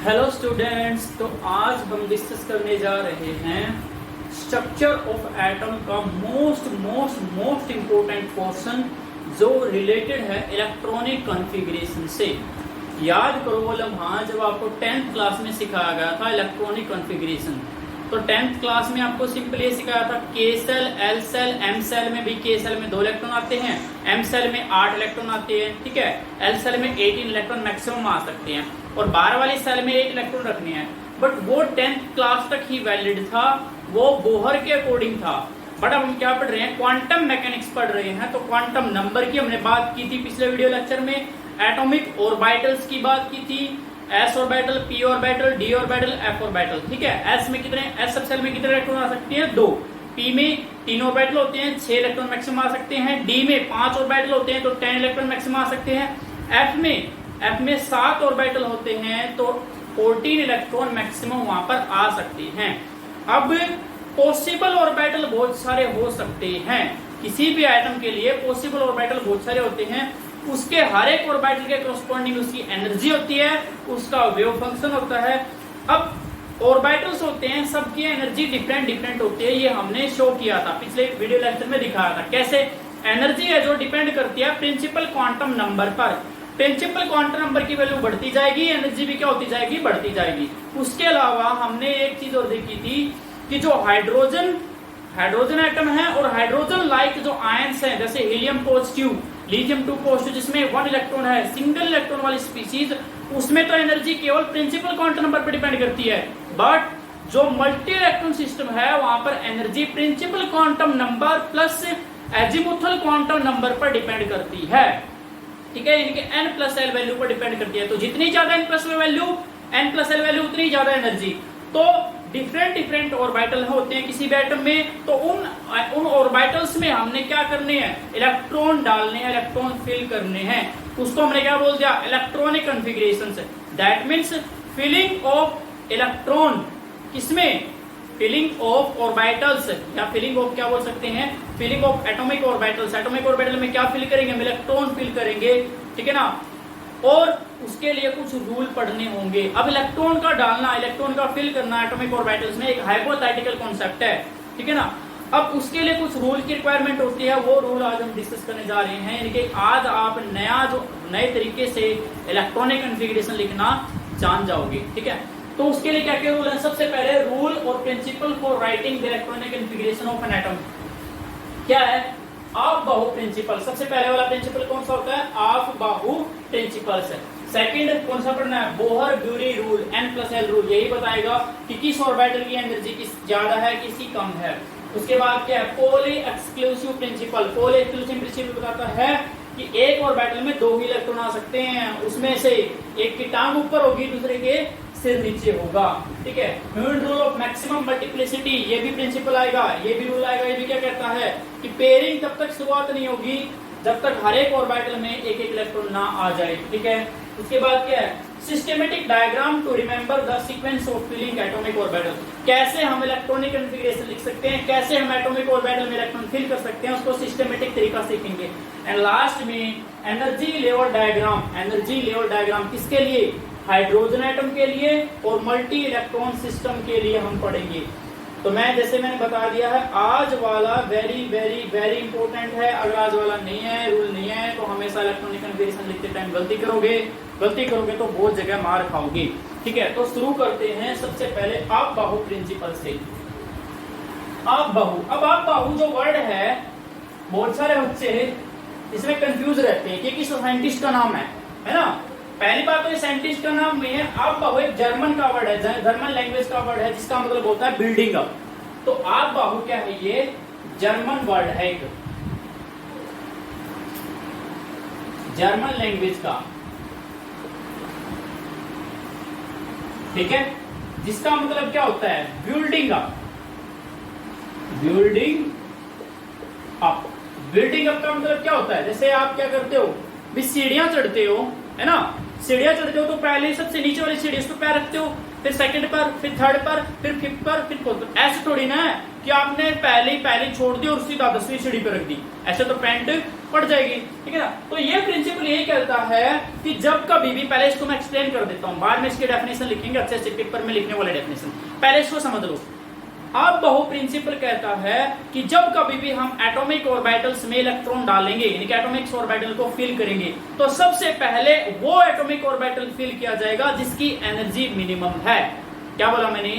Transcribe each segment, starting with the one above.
Hello students, तो आज हम डिस्कस करने जा रहे हैं स्ट्रक्चर ऑफ एटम का मोस्ट इम्पोर्टेंट पोर्शन जो रिलेटेड है इलेक्ट्रॉनिक कॉन्फ़िगरेशन से। याद करो वो लम्हा जब आपको 10th क्लास में सिखाया गया था इलेक्ट्रॉनिक कॉन्फ़िगरेशन। तो 10th क्लास में आपको सिंपल ये सिखाया था K shell, L shell, M shell में भी के सेल में 2 इलेक्ट्रॉन आते हैं, एम सेल में 8 इलेक्ट्रॉन आते हैं, ठीक है। एल सेल में 18 इलेक्ट्रॉन मैक्सिमम आ सकते हैं और 12 वाली सेल में 1 इलेक्ट्रॉन रखने हैं। बट वो 10th क्लास तक ही वैलिड था, वो बोहर के अकॉर्डिंग था। बट अब हम क्या पढ़ रहे हैं, क्वांटम मैकेनिक्स पढ़ रहे हैं। तो क्वांटम नंबर की हमने बात की थी पिछले वीडियो लेक्चर में, एटॉमिक ऑर्बिटल्स की बात की थी, S orbital, P orbital, D orbital, F orbital, ठीक है। एस में कितने, एस सब सेल में कितने इलेक्ट्रॉन आ सकते हैं, 2। पी में 3 ऑर्बिटल होते हैं, 6 इलेक्ट्रॉन मैक्सिमम आ सकते हैं। डी में 5 ऑर्बिटल होते हैं, तो 10 इलेक्ट्रॉन मैक्सिमम आ सकते हैं। एफ में 7 ऑर्बिटल होते हैं, तो 14 इलेक्ट्रॉन मैक्सिमम वहां पर आ सकते हैं। अब पॉसिबल ऑर्बिटल बहुत सारे हो सकते हैं, किसी भी एटम के लिए पॉसिबल ऑर्बिटल बहुत सारे होते हैं। उसके हर एक ऑर्बिटल के कॉरस्पॉन्डिंग उसकी एनर्जी होती है, उसका वेव फंक्शन होता है। अब ऑर्बिटल्स होते हैं, सबकी एनर्जी डिफरेंट होती है, ये हमने शो किया था पिछले वीडियो लेक्चर में, दिखाया था कैसे एनर्जी है जो डिपेंड करती है प्रिंसिपल क्वांटम नंबर पर। प्रिंसिपल क्वांटम नंबर की वैल्यू बढ़ती जाएगी, एनर्जी भी क्या होती जाएगी, बढ़ती जाएगी। उसके अलावा हमने एक चीज और देखी थी कि जो हाइड्रोजन एटम है और हाइड्रोजन लाइक जो आयंस हैं, जैसे हीलियम पॉजिटिव, लिथियम 2 पॉजिटिव, जिसमें 1 इलेक्ट्रॉन है, सिंगल इलेक्ट्रॉन वाली स्पीशीज, उसमें तो एनर्जी केवल प्रिंसिपल क्वांटम नंबर पर डिपेंड करती है। बट जो मल्टी इलेक्ट्रॉन सिस्टम है वहां पर energy principal quantum number plus azimuthal quantum number पर डिपेंड करती है, ठीक है। इनके n+l वैल्यू पर डिपेंड करती है। तो जितनी ज्यादा n+l वैल्यू उतनी ज्यादा एनर्जी। तो डिफरेंट ऑर्बिटल होते हैं किसी भी एटम में, तो उन ऑर्बिटल्स में हमने क्या करने हैं, इलेक्ट्रॉन डालने हैं, इलेक्ट्रॉन फिल करने हैं। उसको हमने क्या बोल दिया, electronic configurations. That means filling of electron, किसमें, फिलिंग ऑफ ऑर्बिटल्स, या फिलिंग ऑफ क्या बोल सकते हैं, filling of atomic orbitals. Atomic orbital में क्या फिल करेंगे, इलेक्ट्रॉन फिल करेंगे, ठीक है ना। और उसके लिए कुछ रूल पढ़ने होंगे। अब इलेक्ट्रॉन का डालना, इलेक्ट्रॉन का फिल करना एटॉमिक ऑर्बिटल्स में एक हाइपोथेटिकल कॉन्सेप्ट है, ठीक है ना। अब उसके लिए कुछ रूल की रिक्वायरमेंट होती है, वो रूल आज हम डिस्कस करने जा रहे हैं। यानी कि आज आप नए तरीके से इलेक्ट्रॉनिक कॉन्फ़िगरेशन लिखना जान जाओगे, ठीक है। तो उसके लिए क्या क्या रूल है, सबसे पहले रूल और principle for writing the electronic configuration of an atom क्या है, ऑफ बाहु प्रिंसिपल। सबसे पहले वाला प्रिंसिपल कौन सा होता है, ऑफ बाहु प्रिंसिपल से। सेकंड कौन सा पढ़ना है, बोहर-ब्यूरी रूल, n+l रूल, यही बताएगा कि किस ऑर्बिटल की एनर्जी किस ज्यादा है, किसी कम है। उसके बाद क्या है, पोली एक्सक्लूसिव प्रिंसिपल। पोली एक्सक्लूसिव प्रिंसिपल बताता है कि एक ऑर्बिटल में 2 ही इलेक्ट्रॉन आ सकते हैं, उसमें से एक की टांग ऊपर होगी, दूसरे के सिर नीचे होगा, ठीक है। रूल ऑफ मैक्सिमम मल्टीप्लिसिटी, ये भी प्रिंसिपल आएगा, ये भी रूल आएगा। ये भी क्या कहता है कि पेयरिंग तब तक शुरुआत नहीं होगी जब तक हर एक ऑर्बिटल में एक इलेक्ट्रॉन ना आ जाए, ठीक है। उसके बाद क्या है, systematic diagram to remember the sequence of filling atomic orbital. कैसे हम इलेक्ट्रॉनिक कॉन्फ़िगरेशन लिख सकते हैं, कैसे हम एटॉमिक ऑर्बिटल में इलेक्ट्रॉन फिल कर सकते हैं, उसको सिस्टेमेटिक तरीका सीखेंगे। एंड लास्ट में energy level diagram. Energy level diagram किसके लिए, हाइड्रोजन एटम के लिए और मल्टी इलेक्ट्रॉन सिस्टम के लिए हम पढ़ेंगे। तो जैसे मैंने बता दिया है, आज वाला वेरी इंपॉर्टेंट है। अगर आज वाला नहीं है, रूल नहीं है, तो हमेशा इलेक्ट्रॉनिक कॉन्फ़िगरेशन लिखते टाइम गलती करोगे तो बहुत जगह मार खाओगे, ठीक है। तो शुरू करते हैं सबसे पहले आप बाहु प्रिंसिपल से। आप बाहु जो वर्ड है, बहुत सारे बच्चे इसमें कंफ्यूज रहते हैं कि किस साइंटिस्ट का नाम है ना। पहली बात तो ये साइंटिस्ट का नाम नहीं है, आप बाहु एक जर्मन का वर्ड है, जर्मन लैंग्वेज का वर्ड है, जिसका मतलब होता है बिल्डिंग अप। तो आप बाहु क्या है, ये जर्मन वर्ड है, एक जर्मन लैंग्वेज का, ठीक है, जिसका मतलब क्या होता है, बिल्डिंग अप। बिल्डिंग अप का मतलब क्या होता है, जैसे आप क्या करते हो, भी सीढ़ियां चढ़ते हो, है ना। सीढ़ियां चढ़ते हो तो पहले सबसे नीचे वाली सीढ़ी उस पर पैर रखते हो, फिर सेकंड पर, फिर थर्ड पर, फिर फिफ्थ पर, फिर फोर्थ पर। ऐसे थोड़ी ना है कि आपने पहले छोड़ दी और सीधा 10वीं सीढ़ी पर रख दी। ऐसे तो पेंट पड़ जाएगी, ठीक है ना। तो ये प्रिंसिपल यही कहता है कि जब कभी भी, पहले इसको मैं एक्सप्लेन कर देता हूं, बाद में इसकी डेफिनेशन लिखेंगे अच्छे से पेपर में लिखने वाले डेफिनेशन, पहले इसको समझ लो। अब बहु प्रिंसिपल कहता है कि जब कभी भी हम एटॉमिक ऑर्बिटल्स में इलेक्ट्रॉन डालेंगे, यानी कि एटॉमिक ऑर्बिटल को फिल करेंगे, तो सबसे पहले वो एटॉमिक ऑर्बिटल फिल किया जाएगा जिसकी एनर्जी मिनिमम है। क्या बोला मैंने?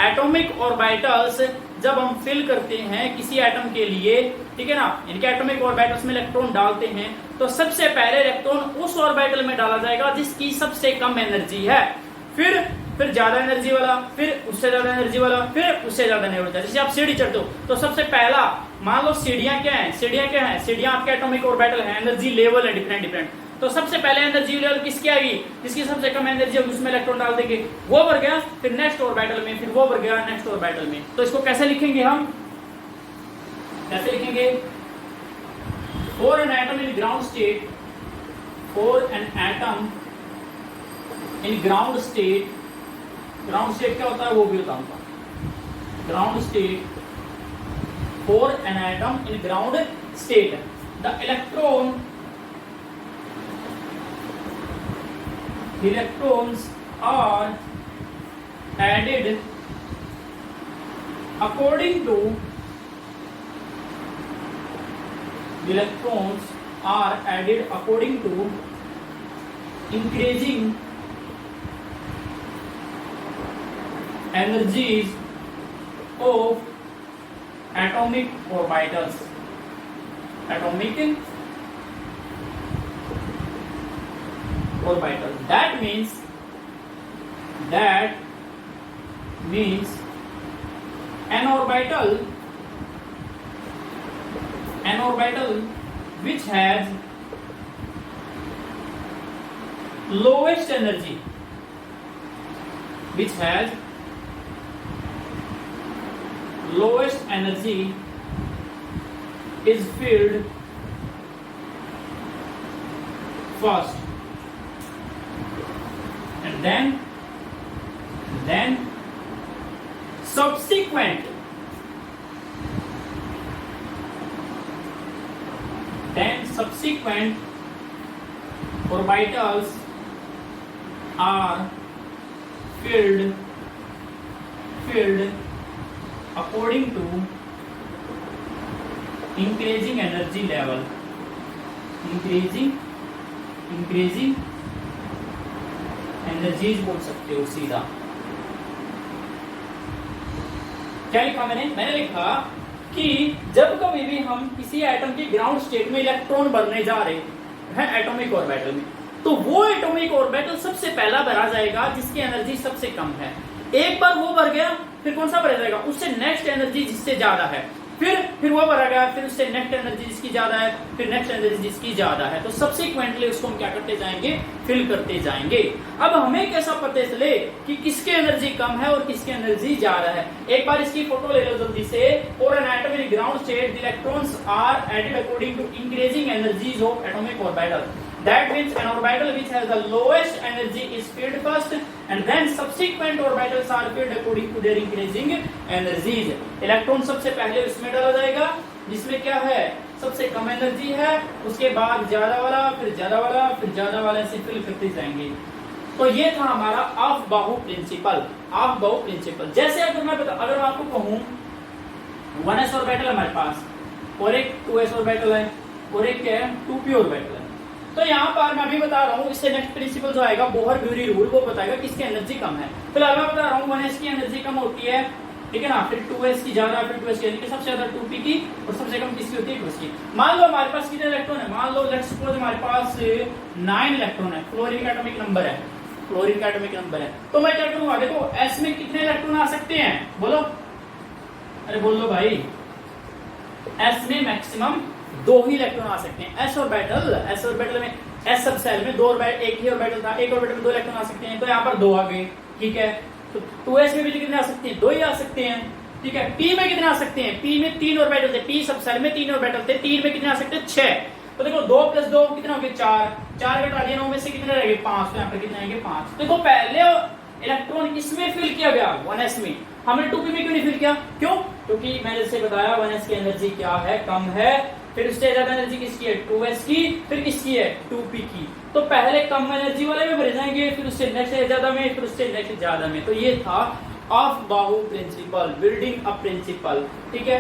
एटॉमिक ऑर्बिटल्स जब हम फिल करते हैं किसी एटम के लिए, ठीक है ना, यानी कि एटॉमिक ऑर्बिटल्स में इलेक्ट्रॉन डालते हैं, तो सबसे पहले इलेक्ट्रॉन उस ऑर्बिटल में डाला जाएगा जिसकी सबसे कम एनर्जी है, फिर ज्यादा एनर्जी वाला, फिर उससे ज्यादा एनर्जी वाला, फिर उससे ज्यादा एनर्जी वाला। जैसे आप सीढ़ी चढ़ते हो तो सबसे पहला, मान लो सीढ़ियां क्या है, सीढ़ियां आपके एटॉमिक ऑर्बिटल है, एनर्जी लेवल है डिफरेंट। तो सबसे पहले एनर्जी लेवल किसकी आएगी? जिसकी सबसे कम एनर्जी होगी उसमें इलेक्ट्रॉन डाल देंगे, वो भर गया, फिर नेक्स्ट ऑर्बिटल में, फिर वो भर गया नेक्स्ट ऑर्बिटल में। तो इसको कैसे लिखेंगे हम? कैसे लिखेंगे? For an atom in ground state, for an atom in ground state, ground state क्या होता है वो भी बताऊंगा। Ground state, for an atom in ground state, the electrons are added according to increasing energies of atomic orbitals. That means an orbital which has lowest energy, is filled first, and then subsequent orbitals are filled according to increasing energy level, increasing energies बोल सकते हो सीधा। क्या लिखा मैंने लिखा कि जब कभी भी हम किसी एटम के ग्राउंड स्टेट में इलेक्ट्रॉन भरने जा रहे हैं एटॉमिक ऑर्बिटल में, तो वो एटॉमिक ऑर्बिटल सबसे पहला भरा जाएगा जिसकी एनर्जी सबसे कम है। एक बार वो भर गया, फिर कौन सा भरा जाएगा? उससे नेक्स्ट एनर्जी जिससे ज्यादा है, फिर वो भरा गया, फिर उससे नेक्स्ट एनर्जी जिसकी ज्यादा है, फिर नेक्स्ट एनर्जी जिसकी ज्यादा है। तो सब्सिक्वेंटली उसको हम क्या करते जाएंगे? फिल करते जाएंगे। अब हमें कैसा पता चले कि किसकी एनर्जी कम है और किसकी एनर्जी ज्यादा है? एक बार इसकी फोटो ले लो जल्दी से। For an atom in ground state the electrons are added according to increasing energies of atomic orbital. That means an orbital which has the lowest energy is filled first, and then subsequent orbitals are filled according to their increasing energies. Electron सबसे पहले उसमें डाला जाएगा जिसमें क्या है? सबसे कम energy है, उसके बाद ज्यादा वाला, फिर ज्यादा वाला, फिर ज्यादा वाला, ऐसे फिल करते जाएंगे। तो ये था हमारा अफबाहु प्रिंसिपल। जैसे अगर मैं आपको कहूं 1s ऑर्बिटल हमारे पास, और एक 2s ऑर्बिटल है, और एक क्या है? 2p ऑर्बिटल है। तो यहाँ पर मैं अभी बता रहा हूँ, इससे नेक्स्ट प्रिंसिपल जो आएगा बोहर-ब्यूरी रूल, वो बताएगा किसकी एनर्जी कम है। फिलहाल मैं बता रहा हूँ 1s की एनर्जी कम होती है, ठीक है ना, फिर 2s की ज्यादा, फिर 2s की, यानी कि सबसे ज्यादा 2p की, और सबसे कम किसकी होती है? 2s की। मान लो हमारे पास कितने इलेक्ट्रॉन है? मान लो लेट्स सपोज हमारे पास 9 इलेक्ट्रॉन है, फ्लोरीन का एटॉमिक नंबर है। तो मैं क्या करूंगा? देखो s में कितने इलेक्ट्रॉन आ सकते हैं? बोलो, अरे बोल लो भाई। s में मैक्सिमम 2 ही इलेक्ट्रॉन आ सकते हैं। s ऑर्बिटल में, s सब सेल में 2 ऑर्बिटल, एक ही ऑर्बिटल था, एक ऑर्बिटल में 2 इलेक्ट्रॉन आ सकते हैं, तो यहाँ पर 2 आ गए, ठीक है। तो 2s में भी कितने आ सकते हैं? 2 ही आ सकते हैं, ठीक है। p में कितने आ सकते हैं? p में 3 ऑर्बिटल थे, p सब सेल में 3 ऑर्बिटल थे, 3 में कितने आ सकते हैं? 6। तो देखो 2 + 2 कितना हो गया? 4 घटा दिया 9 में से कितने रह गए? 5। तो यहाँ पर कितने आएंगे? 5। देखो पहले इलेक्ट्रॉन इसमें फिल किया गया 1s में, हमने 2p में क्यों नहीं फिल किया? क्यों? क्योंकि मैंने जैसे बताया 1s की एनर्जी क्या है? कम है। फिर उससे ज्यादा एनर्जी किसकी है 2s की, फिर किसकी है 2p की। तो पहले कम एनर्जी वाले में भरे जाएंगे, फिर उससे नेक्स्ट ज्यादा में, फिर उससे नेक्स्ट ज्यादा में। तो ये था Aufbau principal, building up principal. ठीक है,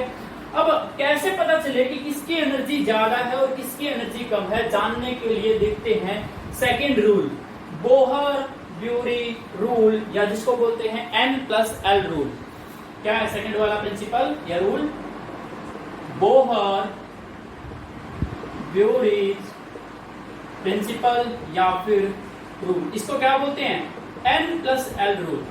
अब कैसे पता चले कि किसकी एनर्जी ज्यादा है और किसकी एनर्जी कम है, जानने के लिए देखते हैं सेकंड रूल, बोहर-ब्यूरी रूल, या जिसको बोलते हैं N+L रूल। क्या है सेकंड वाला प्रिंसिपल या रूल? बोहर-ब्यूरी प्रिंसिपल या फिर रूल। इसको क्या बोलते हैं? N+L rule.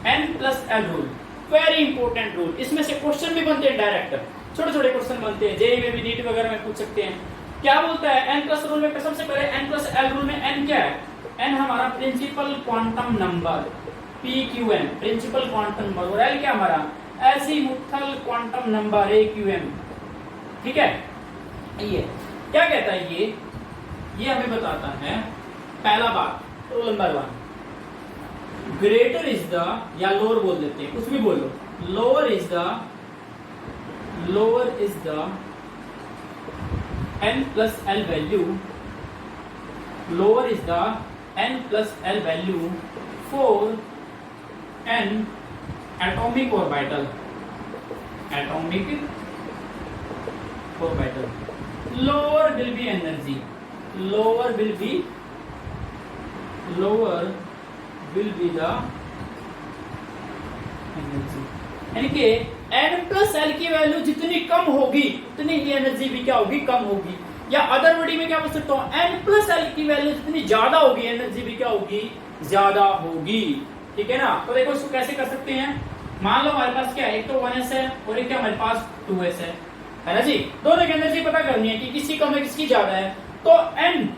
N+L rule very important rule. इसमें से क्वेश्चन भी बनते हैं डायरेक्ट, छोटे छोटे क्वेश्चन बनते हैं, जेईई में भी, नीट वगैरह में पूछ सकते हैं। क्या बोलता है N+ रूल में? सबसे पहले N+L रूल में N क्या है? N हमारा principal quantum number, PQM principal quantum number, और L क्या हमारा एजीमुथल क्वांटम नंबर, AQM। ठीक है, ये क्या कहता है ये हमें बताता है पहला बात, rule number 1, greater is the, या लोअर बोल देते हैं, कुछ भी बोलो, lower is the N+L value, lower is the N+L value for n atomic orbital, lower will be energy, lower will be the energy. यानी कि N+L की वैल्यू जितनी कम होगी उतनी ही एनर्जी भी क्या होगी? कम होगी। या अदर वर्ड में क्या बोल सकता हूँ? N+L की वैल्यू जितनी ज्यादा होगी एनर्जी भी क्या होगी? ज्यादा होगी। ठीक है ना? तो देखो इसको कैसे कर सकते हैं। मान लो हमारे पास क्या है, एक तो 1s है और एक क्या हमारे पास 2s है ना जी। दोनों की एनर्जी पता करनी है कि किसकी कम है किसकी ज्यादा है। तो n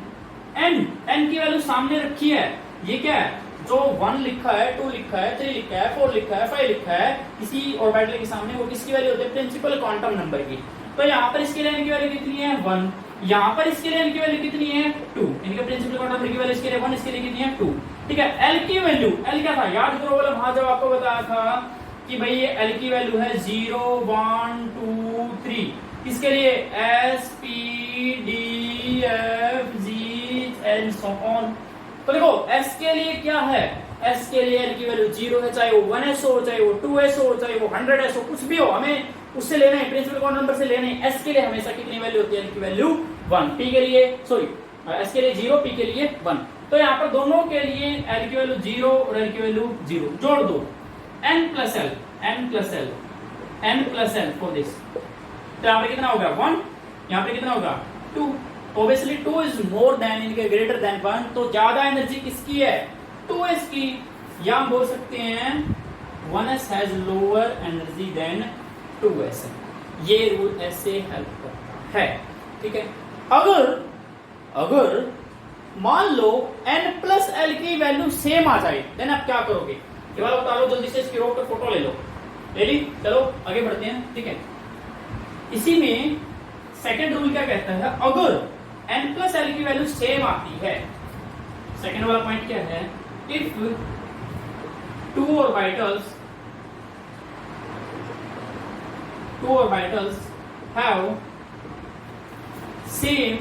की वैल्यू सामने रखी है, ये क्या है? जो 1 लिखा है, 2 लिखा है, 3 लिखा है, 4 लिखा है, 5 लिखा है, किसी ऑर्बिटल के सामने, वो किसकी वैल्यू होती है? प्रिंसिपल क्वांटम नंबर की। तो यहाँ पर इसके लिए n की वैल्यू कितनी है? 1। यहाँ पर इसके लिए n की वैल्यू कितनी है? 2। इनके प्रिंसिपल क्वांटम नंबर की वैल्यू इसके लिए 1, इसके लिए कितनी है? 2। ठीक है, L की वैल्यू, L क्या था याद करो, बोला वहां जब आपको बताया था कि भाई ये L की वैल्यू है 0, 1, 2, 3। किसके लिए? S, P, D, F, G and so on। तो देखो S के लिए क्या है? S के लिए L की वैल्यू 0 है, चाहे वो 1s हो, चाहे वो 2s हो, चाहे वो 100s हो, कुछ भी हो, हमें उससे लेना है, प्रिंसिपल क्वांटम नंबर से लेना है। S के लिए हमेशा कितनी वैल्यू होती है? L की वैल्यू 1। P के लिए S के लिए 0, P के लिए 1। तो यहाँ पर दोनों के लिए L की वैल्यू 0 और L की वैल्यू 0 जोड़ दो। N+L for this. तो यहाँ पे कितना होगा? 1। यहाँ पे कितना होगा? 2। ऑब्वियसली 2 इज मोर देन, इनके ग्रेटर देन 1, तो ज्यादा एनर्जी किसकी है? 2s की। या हम बोल सकते हैं 1s has lower energy then 2s। ये रूल ऐसे हेल्प करता है। ठीक है, अगर मान लो N+L की वैल्यू सेम आ जाए, देन आप क्या करोगे? ये वाला बता लो जल्दी से, इसकी रोक कर फोटो ले लो। ले ली? चलो आगे बढ़ते हैं। ठीक है, इसी में सेकंड रूल क्या कहता है? अगर N+L की वैल्यू सेम आती है, सेकंड वाला पॉइंट क्या है? If two orbitals have same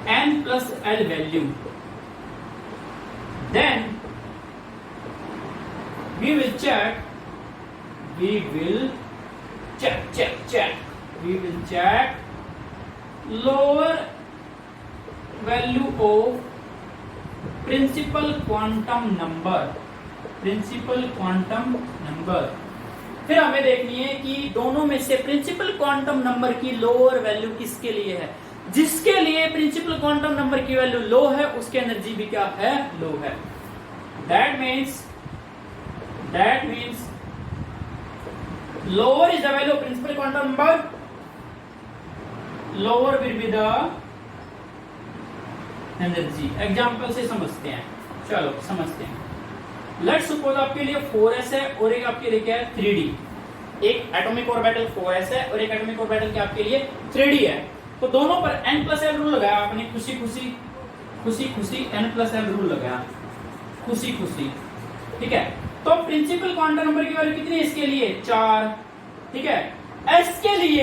N+L value, then we will check lower value of principal quantum number. फिर हमें देखनी है कि दोनों में से प्रिंसिपल क्वांटम नंबर की लोअर वैल्यू किसके लिए है। जिसके लिए प्रिंसिपल क्वांटम नंबर की वैल्यू लो है उसकी एनर्जी भी क्या है? लो है। That means lower is the value of principal quantum number, lower will be the energy. Example से समझते हैं, चलो समझते हैं। लेट्स सपोज आपके लिए 4s है और एक आपके लिए क्या है? 3d। एक एटॉमिक ऑर्बिटल 4s है और एक एटॉमिक ऑर्बिटल क्या आपके लिए 3d है। तो दोनों पर N+L रूल लगाया आपने, खुशी खुशी N+L रूल लगाया, खुशी। ठीक है, तो प्रिंसिपल क्वांटम नंबर की वैल्यू कितनी है इसके लिए? 4। ठीक है। एस के लिए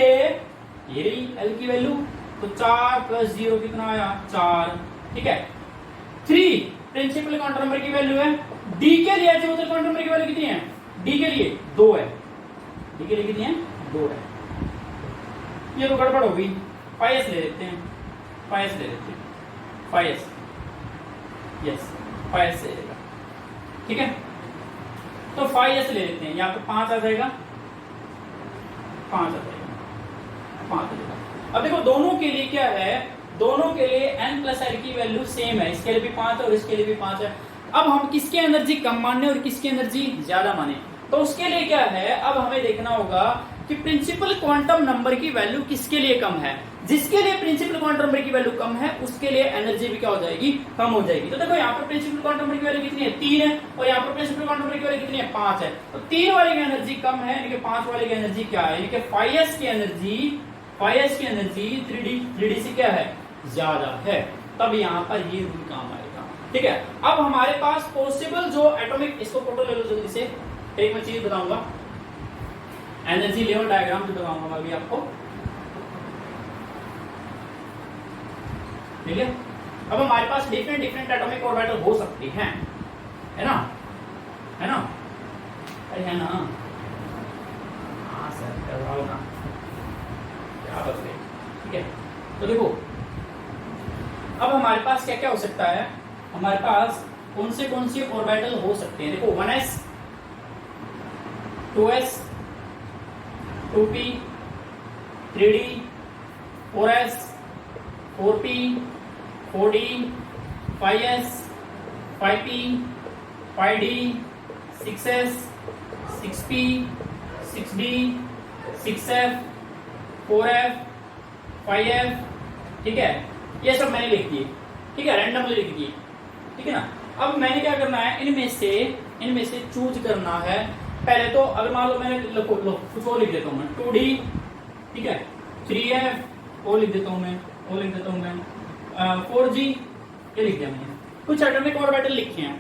ये रही एल की वैल्यू, तो 4 + 0 कितना आया 4, ठीक है। 3 प्रिंसिपल क्वांटम नंबर की वैल्यू है। डी के लिए एजीमुथल क्वांटम नंबर की वैल्यू कितनी है, डी के लिए 2 है, डी के लिए कितनी है 2 है। ये तो गड़बड़ हो गई, फाइस ले लेते हैं, फाइस ले लेते हैं, फाइस, यस फाइस ले लेगा, ठीक है। तो 5s ले लेते हैं, यहाँ पे 5 आ जाएगा, 5 आ जाएगा, 5 आ जाएगा। अब देखो दोनों के लिए क्या है, दोनों के लिए n + l की वैल्यू सेम है, इसके लिए भी 5 है और इसके लिए भी 5 है। अब हम किसकी एनर्जी कम माने और किसकी एनर्जी ज्यादा माने, तो उसके लिए क्या है, अब हमें देखना होगा कि प्रिंसिपल क्वांटम नंबर की वैल्यू किसके लिए कम है। जिसके लिए प्रिंसिपल क्वांटम नंबर की वैल्यू कम है उसके लिए एनर्जी भी क्या हो जाएगी, कम हो जाएगी। तो देखो यहाँ पर प्रिंसिपल क्वांटम नंबर की वैल्यू कितनी है 3 है, और यहाँ पर प्रिंसिपल क्वांटम नंबर की वैल्यू कितनी है 5 है। तो 3 वाले की एनर्जी कम है, यानी कि 5 वाले की एनर्जी क्या है, यानी कि 5s की एनर्जी 3d से क्या है ज्यादा है। तब यहाँ पर ये रूल काम आएगा, ठीक है। अब हमारे पास पॉसिबल जो एटॉमिक, इसको फोटो ले लो जल्दी से, एक मैं चीज बताऊंगा, एनर्जी लेवल डायग्राम भी बताऊंगा मैं अभी आपको, ठीक है। अब हमारे पास डिफरेंट एटॉमिक ऑर्बिटल हो सकती हैं, है ना, है ना, अरे है ना, हाँ सर करवाओ ना, क्या बस गए, ठीक है। तो देखो अब हमारे पास क्या क्या हो सकता है, हमारे पास कौन सी ऑर्बिटल हो सकते हैं। देखो 1s 2s 2p 3d 4s 4p 4d 5s 5p 5d 6s 6p 6d 6f 4f 5f, ठीक है। ये सब मैंने लिख दिए, ठीक है, रैंडमली लिख दिए, ठीक है ना। अब मैंने क्या करना है, इनमें से चूज करना है। पहले तो अगर मान लो मैंने लो कुछ और लिख देता हूँ मैं 2d, ठीक है, 3f और लिख देता हूँ मैं, 4g ये लिख दिया मैंने। कुछ एटॉमिक ऑर्बिटल लिखे हैं,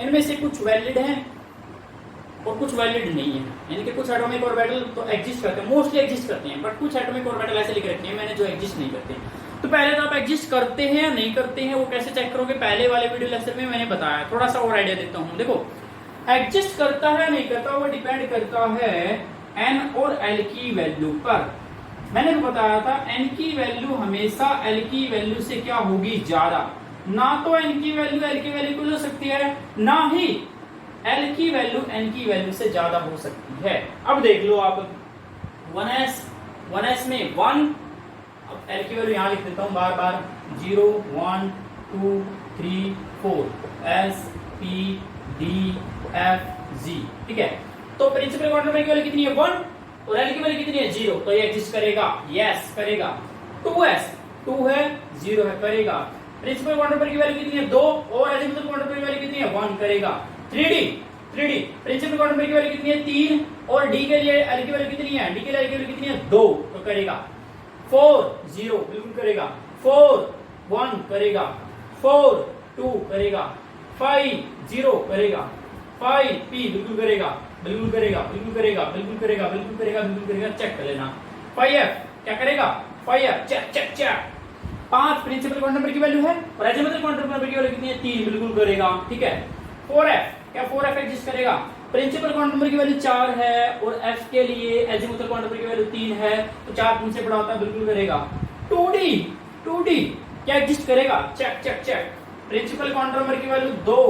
इनमें से कुछ वैलिड हैं और कुछ वैलिड नहीं है, यानी कि कुछ एटॉमिक ऑर्बिटल तो एग्जिस्ट करते हैं, मोस्टली एग्जिस्ट करते हैं, बट कुछ एटॉमिक ऑर्बिटल ऐसे लिख रखे हैं मैंने जो एग्जिस्ट नहीं करते। तो पहले तो आप एग्जिस्ट करते हैं या नहीं करते हैं वो कैसे चेक करोगे, पहले वाले वीडियो लेक्चर में मैंने बताया, थोड़ा सा और आइडिया देता हूँ। देखो एग्जिस्ट करता है नहीं करता वो डिपेंड करता है n और l की वैल्यू पर। मैंने बताया था n की वैल्यू हमेशा l की वैल्यू से क्या होगी ज्यादा, ना तो n की वैल्यू l की वैल्यू को हो सकती है, ना ही l की वैल्यू n की वैल्यू से ज्यादा हो सकती है। अब देख लो आप 1s में 1, अब l की वैल्यू यहां लिख देता हूं बार बार 0 1 2 3 4 s p d f g, ठीक है। तो प्रिंसिपल क्वांटम नंबर की वैल्यू कितनी है 1 और l की वैल्यू कितनी है 0, तो ये एग्जिस्ट करेगा, यस करेगा। 2s 2 है 0 है, करेगा। प्रिंसिपल क्वांटम नंबर की वैल्यू कितनी है 2 और एजिमुथल क्वांटम नंबर की वैल्यू कितनी है 1, करेगा। 3d प्रिंसिपल क्वांटम नंबर की वैल्यू कितनी है 3 और d के लिए l की वैल्यू कितनी है, d के लिए l की वैल्यू कितनी है 2, तो करेगा। 4 0 बिल्कुल करेगा, 4 1 करेगा, 4 2 करेगा, 5 0 करेगा, 5 p बिल्कुल करेगा, बिल्कुल करेगा, बिल्कुल करेगा, बिल्कुल करेगा, बिल्कुल करेगा, बिल्कुल करेगा, चेक कर लेना। 5f क्या करेगा 5f check check check. 5 principal quantum number की वैल्यू है और एजिमुथल क्वांटम नंबर की वैल्यू कितनी है 3, बिल्कुल करेगा, ठीक है। 4f क्या 4f एग्जिस्ट करेगा, प्रिंसिपल क्वांटम नंबर की वैल्यू 4 है और f के लिए एजिमुथल क्वांटम नंबर की वैल्यू 3 है, तो 4 3 से बड़ा होता है, बिल्कुल करेगा। 2d क्या एग्जिस्ट करेगा, check check check. Principal quantum number की वैल्यू 2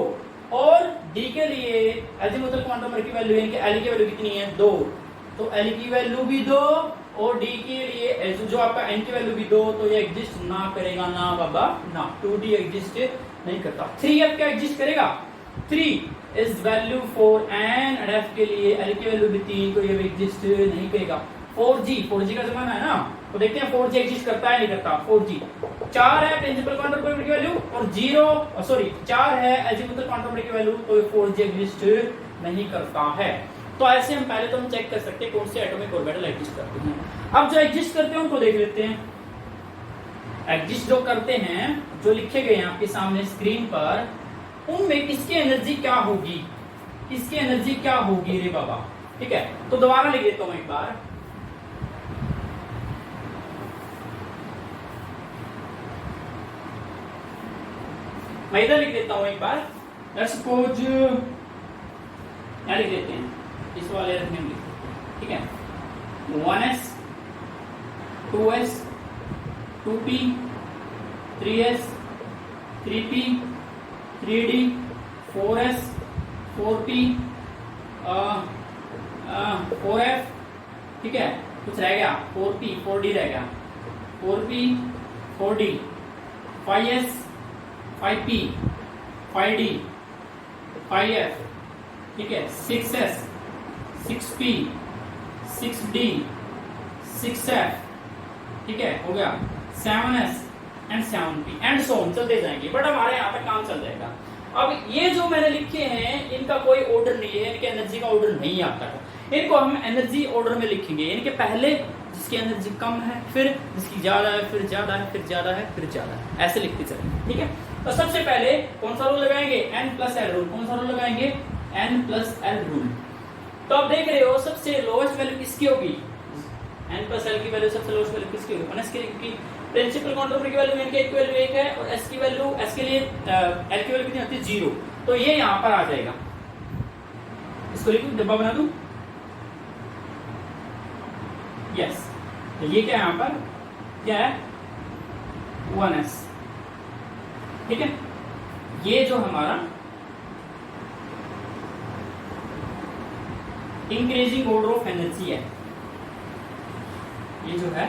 और d के लिए एजिमुथल क्वांटम नंबर की वैल्यू यानी कि l की वैल्यू कितनी है 2, तो l की वैल्यू भी 2 और d के लिए जो आपका n की वैल्यू भी 2, तो ये एग्जिस्ट ना करेगा, ना बाबा ना, 2d एग्जिस्ट नहीं करता। 3f क्या एग्जिस्ट करेगा, 3 is value for n and f के लिए l की वैल्यू भी 3, तो ये एग्जिस्ट नहीं करेगा। 4g का जमाना है ना, तो देखते हैं 4g एग्जिस्ट करता है नहीं करता। 4g 4 है प्रिंसिपल क्वांटम नंबर की वैल्यू और 4 है एजिमुथल क्वांटम नंबर की वैल्यू, तो 4g एग्जिस्ट नहीं करता है। तो ऐसे हम पहले तो हम चेक कर सकते हैं कौन से एटॉमिक ऑर्बिटल एग्जिस्ट करते हैं। अब जो एग्जिस्ट करते हैं उनको देख लेते हैं। एग्जिस्ट जो करते हैं, जो लिखे गए हैं आपके सामने स्क्रीन पर, उनमें किसकी एनर्जी क्या होगी, किसकी एनर्जी क्या होगी रे बाबा, ठीक है। तो दोबारा लिख देता हूं एक बार, मैं इधर लिख देता हूं एक बार, लेट्स सपोज यहाँ लिख देते हैं, इस वाले रखने में लिख देते हैं, ठीक है। 1s 2s 2p 3s 3p 3d 4s 4p 4f, ठीक है। कुछ रह गया 4p 4d रह गया, 4p 4d 5s 5p 5d 5f, ठीक है। 6s 6p 6d 6f, ठीक है, हो गया। 7s and 7p and so on, चलते जाएंगे, बट हमारे यहाँ पे काम चल जाएगा। अब ये जो मैंने लिखे हैं इनका कोई ऑर्डर नहीं है, इनके एनर्जी का ऑर्डर नहीं आता है। इनको हम एनर्जी ऑर्डर में लिखेंगे, इनके पहले जिसकी एनर्जी कम है, फिर जिसकी ज्यादा है, फिर ज्यादा है, फिर ज्यादा है, फिर ज्यादा है, ऐसे लिखते चलेंगे, ठीक है। तो सबसे पहले कौन सा रूल लगाएंगे, n+l रूल। कौन सा रूल लगाएंगे, n+l रूल। तो आप देख रहे हो सबसे लोएस्ट वैल्यू किसकी होगी, n+l की वैल्यू सबसे लोएस्ट वैल्यू किसकी होगी, 1s की, क्योंकि प्रिंसिपल काउंटर की वैल्यू n की वैल्यू 1 है और s की वैल्यू, s के लिए l की वैल्यू कितनी होती है, 0। तो ये यहां पर आ जाएगा, इसको लिखूं, डब्बा बना दूं, यस। तो ये क्या है यहां पर, क्या है 1s, ठीक है। ये जो हमारा इंक्रीजिंग ऑर्डर ऑफ एनर्जी है, ये जो है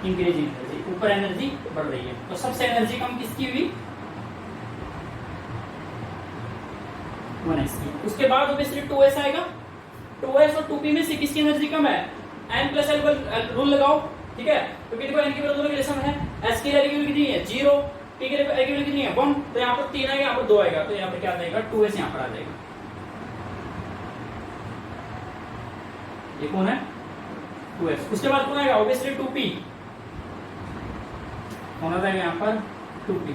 इंक्रीजिंग एनर्जी, ऊपर एनर्जी बढ़ रही है। तो सबसे एनर्जी कम किसकी हुई, 1s की। उसके बाद ऑब्वियसली 2s आएगा, 2s और 2p में से किसकी एनर्जी कम है, n+l रूल लगाओ, ठीक है। क्योंकि देखो n की वैल्यू दोनों के लिए सम है, s की वैल्यू कितनी है 0, p की वैल्यू कितनी है 1, तो यहाँ पर 3 आएगा, यहाँ पर 2 आएगा, तो यहाँ पर क्या आ जाएगा 2s यहाँ पर आ जाएगा। ये कौन है 2s। उसके बाद कौन आएगा, ऑब्वियसली 2p, कौन आ जाएगा यहाँ पर 2p।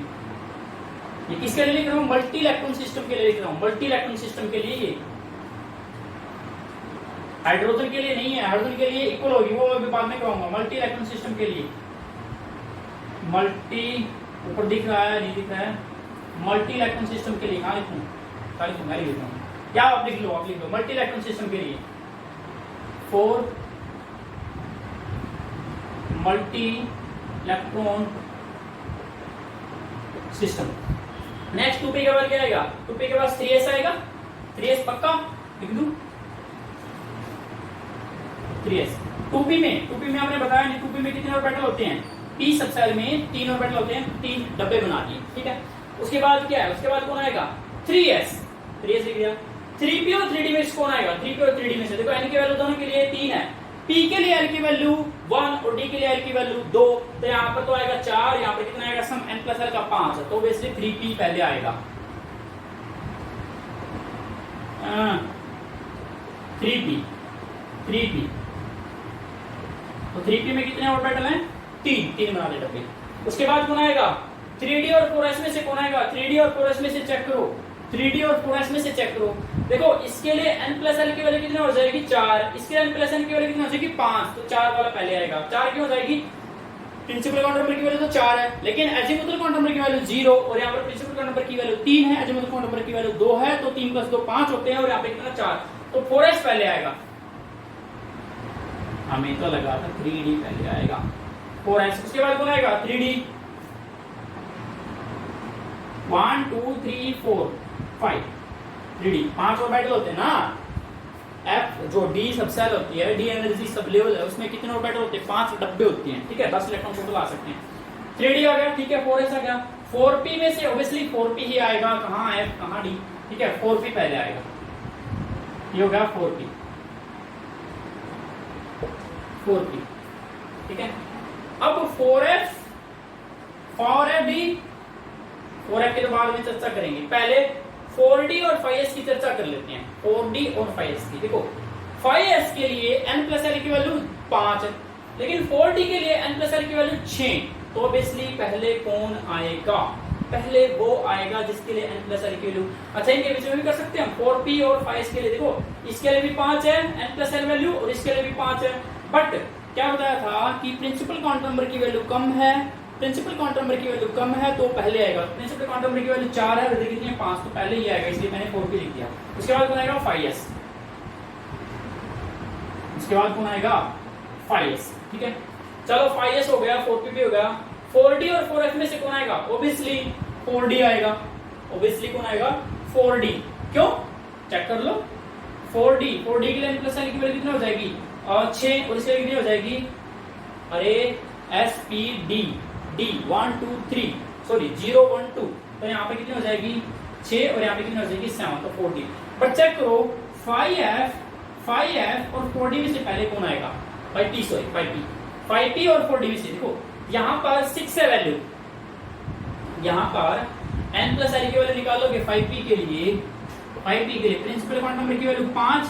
ये किसके लिए लिख रहा हूँ, मल्टी इलेक्ट्रॉन सिस्टम के लिए लिख रहा हूँ, मल्टी इलेक्ट्रॉन सिस्टम के लिए। ये हाइड्रोजन के लिए नहीं है, हाइड्रोजन के लिए इक्वल होगी, वो अभी बाद में कहूंगा। मल्टी इलेक्ट्रॉन सिस्टम के लिए, मल्टी ऊपर दिख रहा है, नहीं दिख रहा है, मल्टी इलेक्ट्रॉन सिस्टम के लिए कहाँ लिखूं, क्या लिखूं, मैं लिख रहा हूँ, क्या आप लिख लो, आप लिख लो मल्टी इलेक्ट्रॉन सिस्टम के लिए 4 multi electron system. Next 2p के बाद क्या आएगा, 2p के बाद 3s आएगा, 3s पक्का लिख दूं, 3s। 2p में आपने बताया नहीं, 2p में कितने ऑर्बिटल होते हैं, p सबसेल में 3 ऑर्बिटल होते हैं, 3 डब्बे बना दिए, ठीक है। उसके बाद क्या है, उसके बाद कौन आएगा 3s, 3s लिख दिया। 3p और 3d में कौन आएगा, 3p और 3d में से देखो n की वैल्यू दोनों के लिए 3 है, p के लिए l की वैल्यू 1 और d के लिए l की वैल्यू 2, तो यहाँ पर तो आएगा 4, यहाँ पर कितना आएगा सम n+l का 5, तो बेसिकली 3p पहले आएगा। 3p तो 3p में कितने ऑर्बिटल हैं, 3 बना दे डब्बे। उसके बाद कौन आएगा 3d और 4s में से कौन आएगा, 3d और 4s में से चेक करो, 3d और 4s में से चेक करो। देखो इसके लिए n+l की वैल्यू कितनी हो जाएगी 4, इसके लिए n+n की वैल्यू कितनी हो जाएगी 5, तो 4 वाला पहले आएगा। 4 क्यों हो जाएगी, प्रिंसिपल काउंट नंबर की वैल्यू तो 4 है, लेकिन एजीमुथल काउंट नंबर की वैल्यू 0 और यहाँ पर प्रिंसिपल काउंट नंबर की वैल्यू 3 है, एजीमुथल काउंट नंबर की वैल्यू 2 है, तो 3 + 2 5 होते हैं और यहाँ पे कितना 4, तो 4s पहले आएगा। हमें तो लगा था 3d पहले आएगा, 4s। उसके बाद कौन आएगा 3d, 1 2 3 4 5, 3d 5 ऑर्बिटल होते हैं ना। f जो d सबसेल होती है, d एनर्जी सब लेवल है, उसमें कितने ऑर्बिटल होते हैं 5 डब्बे होते हैं, ठीक है, 10 इलेक्ट्रॉन टोटल आ सकते हैं। 3d आ गया, ठीक है, 4s आ गया। 4p में से ऑब्वियसली 4p ही आएगा, कहाँ f कहाँ d, ठीक है, 4p पहले आएगा, ये हो गया 4p, ठीक है। अब 4f के तो बाद में चर्चा करेंगे, पहले 4d और 5s की चर्चा कर लेते हैं। 4d और 5s की, देखो 5s के लिए n+l की वैल्यू 5 है, लेकिन 4d के लिए n+l की वैल्यू 6, तो ऑब्वियसली पहले कौन आएगा, पहले वो आएगा जिसके लिए n प्लस एल की वैल्यू। अच्छा इनके बीच में भी कर सकते हैं 4p और 5 के लिए। देखो इसके लिए भी 5 है n प्लस एल वैल्यू और इसके लिए भी 5 है। बट क्या बताया था कि प्रिंसिपल क्वांटम नंबर की वैल्यू कम है, प्रिंसिपल क्वांटम नंबर की वैल्यू कम है तो पहले आएगा। प्रिंसिपल क्वांटम नंबर की वैल्यू 4 है, वैल्यू कितनी है 5, तो पहले ही आएगा, इसलिए मैंने 4p लिख दिया। उसके बाद कौन आएगा 5s, उसके बाद कौन आएगा 5s। ठीक है चलो 5s हो गया, 4p भी हो गया। 4d और 4f में से कौन आएगा? ऑब्वियसली 4d आएगा। ऑब्वियसली कौन आएगा? 4d। क्यों? चेक कर लो। 4d के लिए n प्लस एल की वैल्यू कितनी हो जाएगी? 6 और इसके लिए कितनी हो जाएगी? अरे spd d 1 2 3 सॉरी 0 1 2, तो यहाँ पे कितनी हो जाएगी 6 और यहाँ पे कितनी हो जाएगी 7, तो 4d। बट चेक करो 5f और 4d में से पहले कौन आएगा? 5p और 4d में से। देखो यहाँ पर 6 है वैल्यू, यहाँ पर n प्लस एल की वैल्यू निकालोगे 5p के लिए, प्रिंसिपल क्वांटम नंबर की वैल्यू 5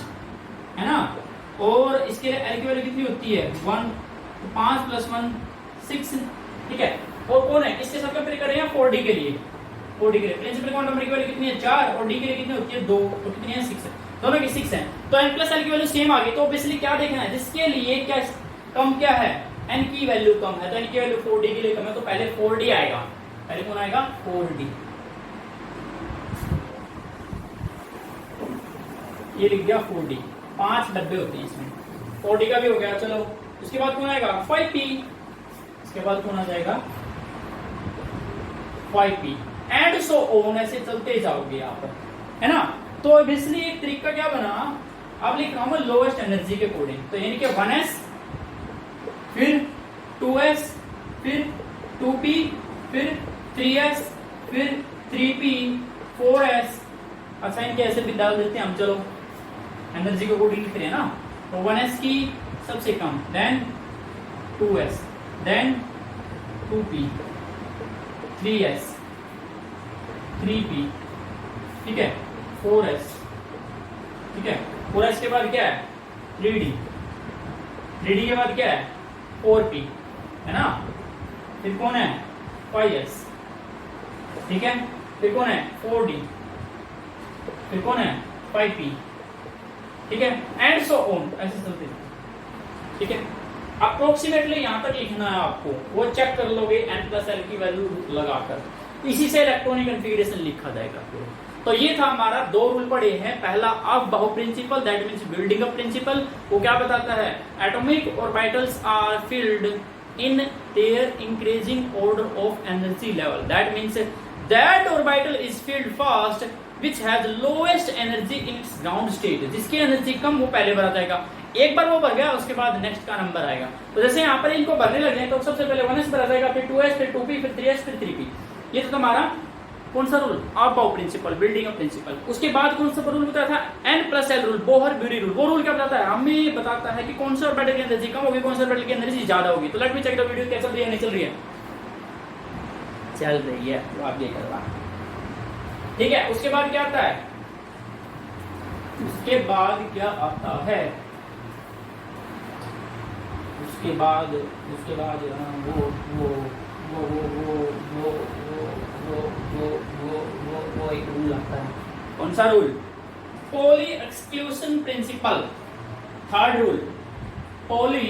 है ना, और इसके लिए l की वैल्यू कितनी होती है 1, तो 5 प्लस 1 6। ठीक है और कौन है किसके साथ कंपेयर कर रहे हैं? 4d के लिए। 4d के लिए प्रिंसिपल क्वांटम नंबर की वैल्यू कितनी है 4 और d के लिए कितनी होती है 2, तो कितनी है 6 है, दोनों की 6 है। तो n प्लस एल की वैल्यू सेम आ गई, तो ऑब्वियसली क्या देखना है जिसके लिए क्या कम क्या है n की वैल्यू कम है, तो n की वैल्यू 4d के लिए कम है, तो पहले 4d आएगा। पहले कौन आएगा? 4d। ये लिख दिया 4d, 5 डब्बे होते हैं इसमें, 4d का भी हो गया। चलो उसके बाद कौन आएगा 5p, इसके बाद कौन आ जाएगा 5p एंड सो ऑन, ऐसे चलते जाओगे आप, है ना। तो ऑब्वियसली एक तरीका क्या बना, अब लिख रहा हूं मैं लोएस्ट एनर्जी के अकॉर्डिंग, तो यानी कि 1s फिर 2s फिर 2p फिर 3s फिर 3p 4s। अच्छा इनके ऐसे भी डाल देते हैं हम, चलो एनर्जी के अकॉर्डिंग लिख रहे हैं ना, तो 1s की सबसे कम, then 2s, then 2p, 3s, 3p, ठीक है 4s, ठीक है 4s के बाद क्या है 3d, 3d के बाद क्या है 4p, है ना। फिर कौन है 5s, ठीक है, फिर कौन है 4d, फिर कौन है 5p, ठीक है एंड सो ऑन, ऐसे चलते हैं। ठीक है अप्रोक्सीमेटली यहां तक लिखना है आपको, वो चेक कर लोगे n प्लस एल की वैल्यू लगाकर, इसी से इलेक्ट्रॉनिक कॉन्फ़िगरेशन लिखा जाएगा। तो ये था हमारा 2 रूल पढ़े हैं। पहला aufbau principle, that means building up principle, वो क्या बताता है atomic orbitals are filled in their increasing order of energy level, that means that orbital is filled first which has lowest energy in its ground state, जिसकी एनर्जी कम वो पहले भरा जाएगा। एक बार वो भर गया उसके बाद नेक्स्ट का नंबर आएगा। तो जैसे यहाँ पर इनको भरने लगे तो सबसे पहले 1s भरा जाएगा, फिर 2s, फिर 2p, फिर 3s, फिर 3p। ये तो तुम्हारा कौन सा rule? Aufbau principle, building up principle. उसके बाद कौन सा रूल बताया था? n plus L rule, Bohr Bury rule. वो रूल क्या बताता है? हमें बताता है कि कौन सा ऑर्बिटल की एनर्जी कम होगी, कौन सा ऑर्बिटल की एनर्जी ज्यादा होगी। तो let me check the video, कैसे चल रही है, नहीं चल रही है? चल रही है, तो आप ये करवा। ठीक है उसके बाद क्या आता है? उसके बाद क्या आता है? उसके बाद वो एक रूल आता है। कौन सा rule? Pauli exclusion principle. Third rule Pauli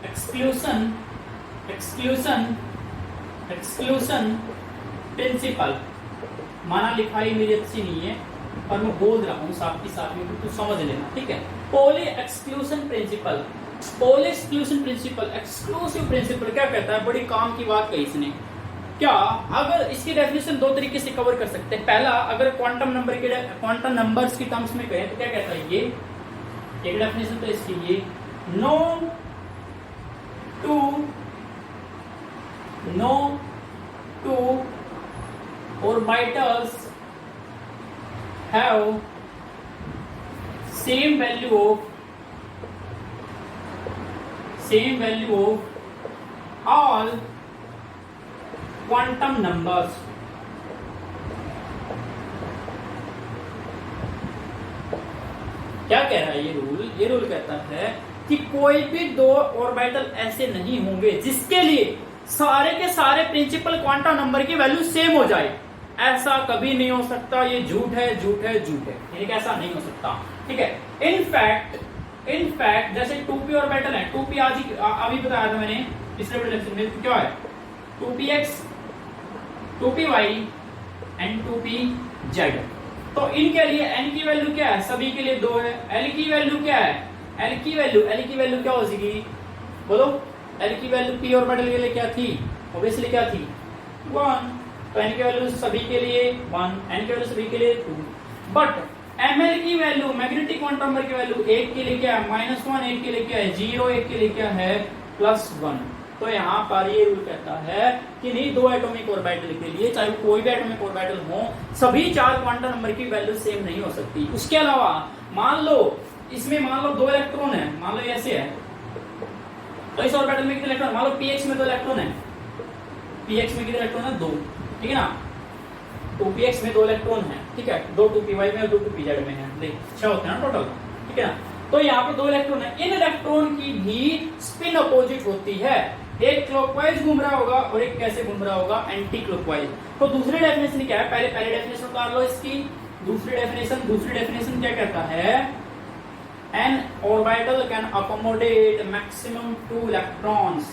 exclusion principle. माना लिखाई मेरी अच्छी नहीं है पर मैं बोल रहा हूँ साथ ही साथ में, तो समझ लेना। ठीक है Pauli exclusion principle, exclusive principle क्या कहता है? बड़ी काम की बात कही इसने। क्या अगर इसकी डेफिनेशन 2 तरीके से कवर कर सकते हैं। पहला, अगर क्वांटम नंबर्स की टर्म्स में कहें तो क्या कहता है? ये एक डेफिनेशन तो इसकी ये, no two orbitals have same value of all quantum numbers। क्या कह रहा है ये रूल? ये रूल कहता है कि कोई भी 2 ऑर्बिटल ऐसे नहीं होंगे जिसके लिए सारे के सारे प्रिंसिपल क्वांटम नंबर की वैल्यू सेम हो जाए, ऐसा कभी नहीं हो सकता। ये झूठ है, झूठ है, झूठ है, यानी ऐसा नहीं हो सकता। ठीक है, इनफैक्ट जैसे 2p ऑर्बिटल है, 2p आज ही अभी बताया था मैंने पिछले लेक्चर में, क्या है 2px 2py एंड 2pz। तो इनके लिए n की वैल्यू क्या है, सभी के लिए 2 है। l की वैल्यू क्या है, l की वैल्यू क्या हो जाएगी, बोलो। l की वैल्यू p ऑर्बिटल के लिए क्या थी, ऑब्वियसली क्या थी 1। तो n की वैल्यू सभी के लिए 1, n की वैल्यू सभी के लिए 2। बट ml की वैल्यू, मैग्नेटिक क्वांटम नंबर की वैल्यू, एक के लिए क्या है -1, एक के लिए क्या है 0, एक के लिए क्या है +1। तो यहाँ पर ये रूल कहता है कि नहीं, दो एटॉमिक ऑर्बिटल के लिए, चाहे कोई भी एटॉमिक ऑर्बिटल हो, सभी 4 क्वांटम नंबर की वैल्यू सेम नहीं हो सकती। उसके अलावा मान लो इसमें मान लो 2 इलेक्ट्रॉन है, मान लो ऐसे है, तो इस ऑर्बिटल में कितने इलेक्ट्रॉन, मान लो px में 2 इलेक्ट्रॉन है, px में कितने इलेक्ट्रॉन है 2, ठीक है ना। 2px में 2 इलेक्ट्रॉन है, ठीक है, 2 2py में और 2 2pz में है, देख 6 होते हैं ना टोटल, ठीक है ना। तो यहाँ पे 2 इलेक्ट्रॉन है, इन इलेक्ट्रॉन की भी स्पिन अपोजिट होती है, एक क्लॉकवाइज घूम रहा होगा और एक कैसे घूम रहा होगा, एंटी क्लॉकवाइज। तो दूसरी डेफिनेशन क्या है, पहले डेफिनेशन उतार लो इसकी, दूसरी डेफिनेशन क्या कहता है, an orbital can accommodate maximum 2 electrons,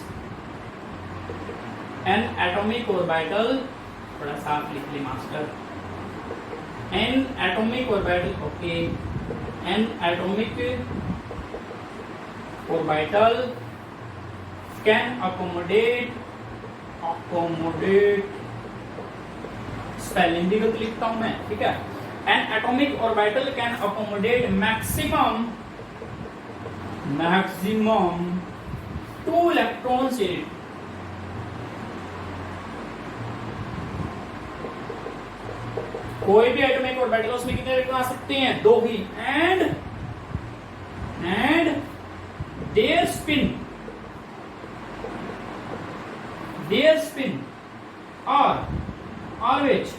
an atomic orbital, थोड़ा साफ लिख ले master, an atomic orbital, okay, an atomic orbital can accommodate, spelling भी गलत लिखता हूं मैं, ठीक है। an atomic orbital can accommodate maximum 2 electrons in it। कोई भी एटॉमिक ऑर्बिटल उसमें कितने इलेक्ट्रॉन आ सकते हैं, 2 ही। And there spin are always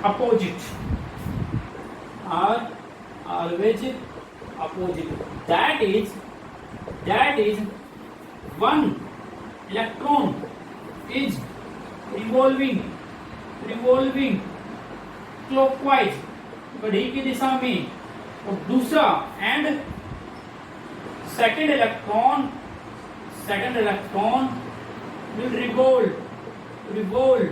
opposite, that is one electron is revolving clockwise, घड़ी की दिशा में, और दूसरा and second electron will revolve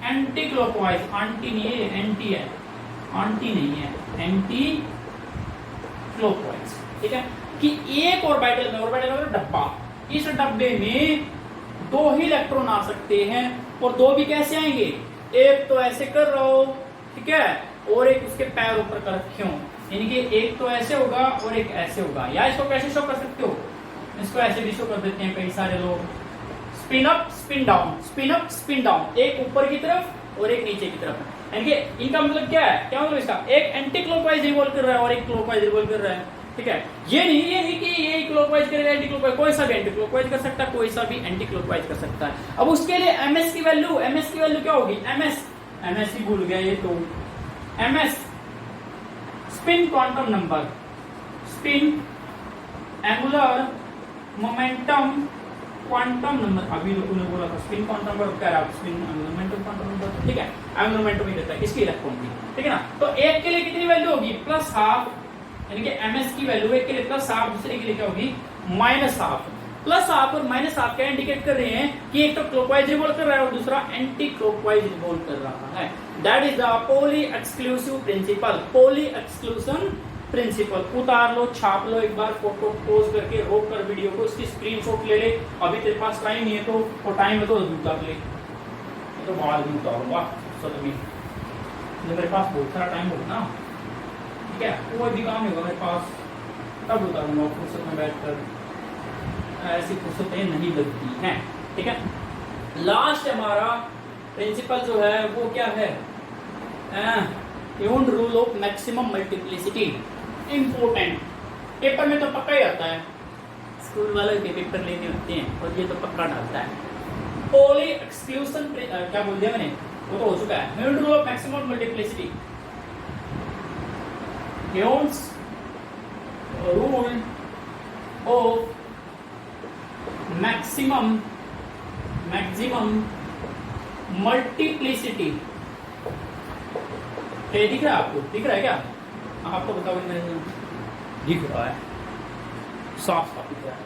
anti clockwise, anti नहीं है, एंटी है, एंटी नहीं है, एंटी क्लॉकवाइज, ठीक है। कि एक ऑर्बिटल में, ऑर्बिटल मतलब डब्बा, इस डब्बे में 2 ही इलेक्ट्रॉन आ सकते हैं, और 2 भी कैसे आएंगे, एक तो ऐसे कर रहा हो, ठीक है, और एक उसके पैर ऊपर कर रखे हो, यानी कि एक तो ऐसे होगा और एक ऐसे होगा। या इसको कैसे शो कर सकते हो, इसको ऐसे भी शो कर देते हैं कई सारे लोग, स्पिन अप स्पिन डाउन, एक ऊपर की तरफ और एक नीचे की तरफ। यानी कि इनका मतलब क्या है, क्या मतलब इसका, एक एंटी क्लॉकवाइज रिवॉल्व कर रहा है और एक क्लॉकवाइज रिवॉल्व कर रहा है, ठीक है। ये नहीं कि ये क्लॉकवाइज करेगा, एंटी क्लॉकवाइज, कोई सा भी एंटी क्लॉकवाइज कर सकता है, कोई सा भी एंटी क्लॉकवाइज कर सकता है। अब उसके लिए एमएस की वैल्यू क्या होगी, एमएस ही भूल गया ये तो, MS spin quantum number, spin angular momentum quantum number, अभी तूने बोला था स्पिन क्वांटम नंबर, कह रहा स्पिन मोमेंटम क्वांटम नंबर, ठीक है, एंगुलर मोमेंटम ही देता है किसकी, इलेक्ट्रॉन की, ठीक है ना। तो एक के लिए कितनी वैल्यू होगी, +½ यानी कि एमएस की वैल्यू एक के लिए +½ दूसरे के लिए क्या होगी -½ +½ और -½ क्या इंडिकेट कर रहे हैं कि एक तो क्लॉकवाइज रिवॉल्व कर रहा है और दूसरा एंटी क्लॉकवाइज रिवॉल्व कर रहा है। That is the Pauli exclusive principle, Pauli exclusion principle. उतार लो, छाप लो एक बार, फोटो पोज करके रोक कर वीडियो को, इसकी स्क्रीनशॉट ले ले, अभी तेरे पास टाइम नहीं है तो, और टाइम है तो उतार ले, तो बाद में उतारूंगा सद में, मेरे पास बहुत सारा टाइम होगा ना, ठीक है, कोई भी काम नहीं होगा मेरे पास तब उतारूंगा फुर्सत में बैठकर, ऐसी फुर्सतें नहीं लगती हैं, ठीक है। लास्ट हमारा प्रिंसिपल जो है वो क्या है, यून rule of maximum multiplicity, important, paper में तो पक्का ही आता है, स्कूल वाले के पेपर लेने होते हैं और ये तो पक्का डालता है। पॉली एक्सक्लूजन क्या बोल दिया मैंने, वो तो हो चुका है। यून रूल ऑफ मैक्सिमम मल्टीप्लिसिटी, यून्स रूल ऑफ मैक्सिमम मल्टीप्लिसिटी। ये दिख रहा है आपको? दिख रहा है क्या? आपको बताओ, दिख रहा है, साफ साफ दिख रहा है।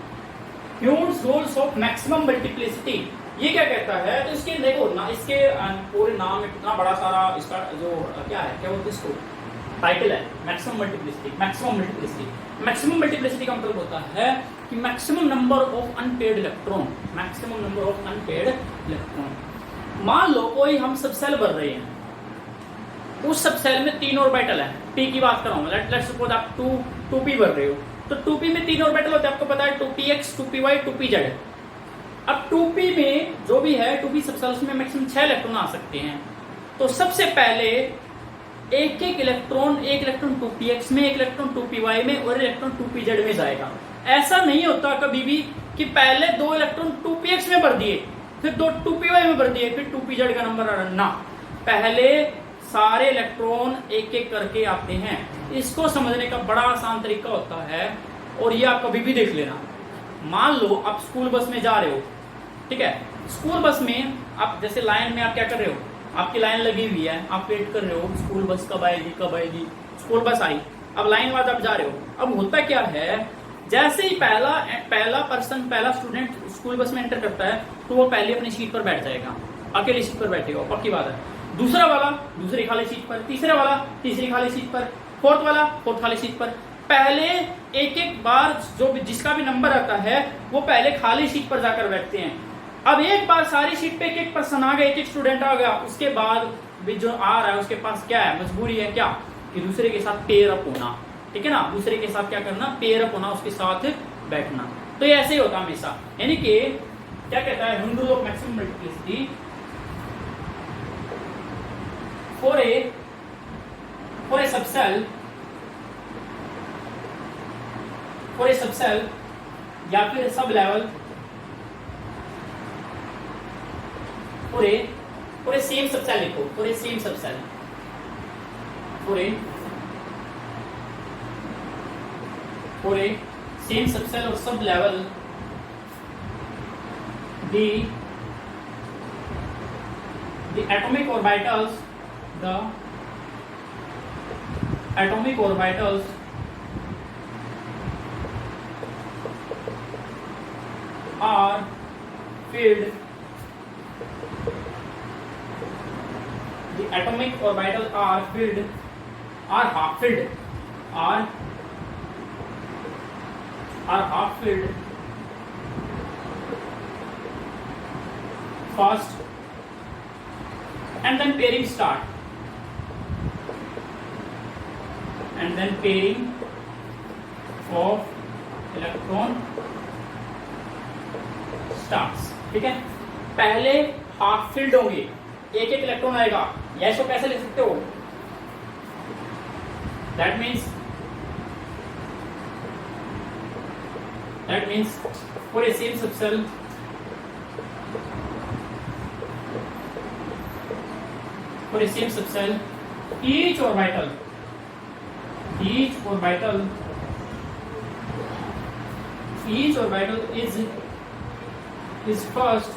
Huge rules of maximum multiplicity, ये क्या कहता है? तो इसके देखो ना, इसके पूरे नाम में इतना बड़ा सारा इसका जो क्या है, क्या बोलते हैं इसको, टाइटल है मैक्सिमम मल्टीप्लिसिटी। मैक्सिमम मल्टीप्लिसिटी का मतलब होता है कि maximum number of unpaired electron. मान लो कोई हम सब सेल भर रहे हैं, उस सब सेल में 3 ऑर्बिटल है, पी की बात कर रहा हूं, लेट्स सपोज आप 2p भर रहे हो, तो 2p में 3 ऑर्बिटल होते हैं, आपको पता है 2px 2py 2pz। अब 2p में जो भी है 2p सब सेल्स में मैक्सिमम 6 इलेक्ट्रॉन आ सकते हैं। तो सबसे पहले एक इलेक्ट्रॉन 2px में, एक इलेक्ट्रॉन 2py में और इलेक्ट्रॉन 2pz में जाएगा। ऐसा नहीं होता कभी भी कि पहले 2 इलेक्ट्रॉन 2px में भर दिए, फिर 2 2py में भर दिए, फिर 2pz का नंबर आ ना, पहले सारे इलेक्ट्रॉन एक एक करके आते हैं। इसको समझने का बड़ा आसान तरीका होता है, और ये आप कभी भी देख लेना। मान लो आप स्कूल बस में जा रहे हो, ठीक है, स्कूल बस में आप जैसे लाइन में आप क्या कर रहे हो, आपकी लाइन लगी हुई है, आप वेट कर रहे हो स्कूल बस कब आएगी, स्कूल बस आई, अब लाइन बाद आप जा रहे हो। अब होता क्या है, जैसे ही पहला स्टूडेंट स्कूल बस में एंटर करता है, तो वो पहले अपनी सीट पर बैठ जाएगा, अकेली सीट पर बैठेगा, पक्की बात है। दूसरा वाला दूसरी खाली सीट पर, तीसरा वाला तीसरी खाली सीट पर, फोर्थ वाला फोर्थ खाली सीट पर। पहले एक बार जो जिसका भी नंबर आता है वो पहले खाली सीट पर जाकर बैठते हैं। अब एक बार सारी सीट पे एक पर्सन आ गया, एक स्टूडेंट आ गया, उसके बाद भी जो आ रहा है उसके पास क्या है, मजबूरी है क्या, कि दूसरे के साथ पेयर अप होना, ठीक है ना, दूसरे के साथ क्या करना, पेयर अप होना, उसके साथ बैठना। तो ये ऐसे ही होता है हमेशा, यानी कि क्या कहता है, rule of maximum multiplicity for a subcell या फिर sub level for a same subcell लिखो, for a same subcell और sub level the atomic orbitals are filled. The atomic orbitals are filled, are half filled, are half filled first, and then pairing start. And then pairing of electron starts. ठीक है, पहले half filled होंगे, एक electron आएगा, या इसको कैसे लिख सकते हो, that means for a same subcell each orbital is first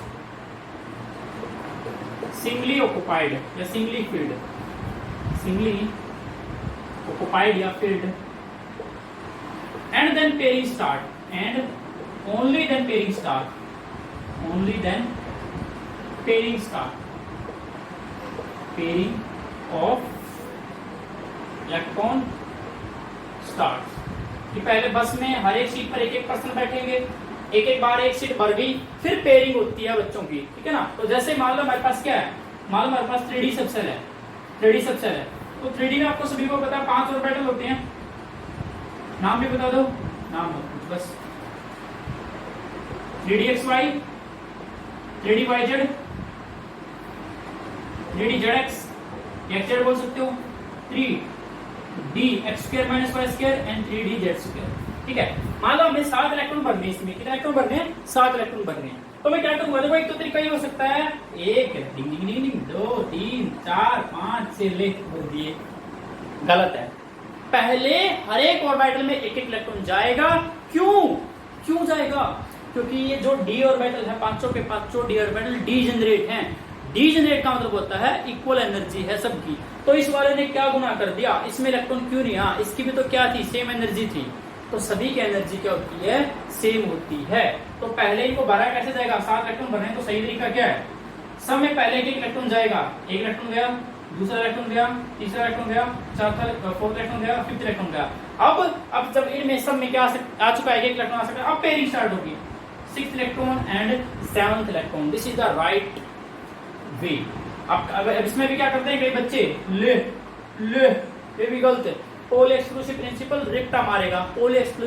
singly occupied या singly filled, या filled, and then pairing start, and only then pairing start, pairing of electron starts। कि पहले बस में हर एक सीट पर एक पर्सन बैठेंगे, एक बार एक सीट भर गई, फिर पेयरिंग होती है बच्चों की, ठीक है ना। तो जैसे मान लो हमारे पास क्या है, मान लो हमारे पास 3D सबसेल है, तो 3D में आपको सभी को पता है 5 ऑर्बिटल होते हैं, नाम भी बता दो, नाम बस 3DXY, 3DYZ, 3DZX, XZ बोल सकते हो, 3DX² - Y² एंड 3DZ²। ठीक है, मान लो हमें 7 इलेक्ट्रॉन भरने, इसमें कितने इलेक्ट्रॉन भरने हैं, 7 इलेक्ट्रॉन भरने हैं। तो मैं क्या करूंगा, देखो एक तो तरीका ये हो सकता है, 1 डिंग डिंग डिंग डिंग 2 3 4 5 6 ले भर दिए, गलत है। पहले हर एक ऑर्बिटल में एक इलेक्ट्रॉन जाएगा। क्यों जाएगा? क्योंकि ये जो डी ऑर्बिटल है, पांचों के पांचों डी ऑर्बिटल डीजेनरेट हैं। डीजेनरेट का मतलब होता है इक्वल एनर्जी है सबकी। तो इस वाले ने क्या गुना कर दिया, इसमें इलेक्ट्रॉन क्यों नहीं, हाँ इसकी भी तो क्या थी, सेम एनर्जी थी। तो सभी की एनर्जी क्या होती है, सेम होती है। तो पहले इनको भरा कैसे जाएगा, 7 इलेक्ट्रॉन भरने, तो सही तरीका क्या है, सब में पहले एक इलेक्ट्रॉन जाएगा, एक इलेक्ट्रॉन गया, दूसरा इलेक्ट्रॉन गया, तीसरा इलेक्ट्रॉन गया, चौथा फोर्थ इलेक्ट्रॉन गया, फिफ्थ इलेक्ट्रॉन गया। अब जब इनमें सब में क्या आ चुका है, एक इलेक्ट्रॉन आ सकता है, अब पेयरिंग स्टार्ट होगी, 6th electron and 7th electron. This is the right way. अब इसमें भी क्या करते हैं कई बच्चे, ले ये भी गलत है। पोल एक्सक्लूसिव प्रिंसिपल रिक्टा मारेगा, पोल एक्सक्लूसिव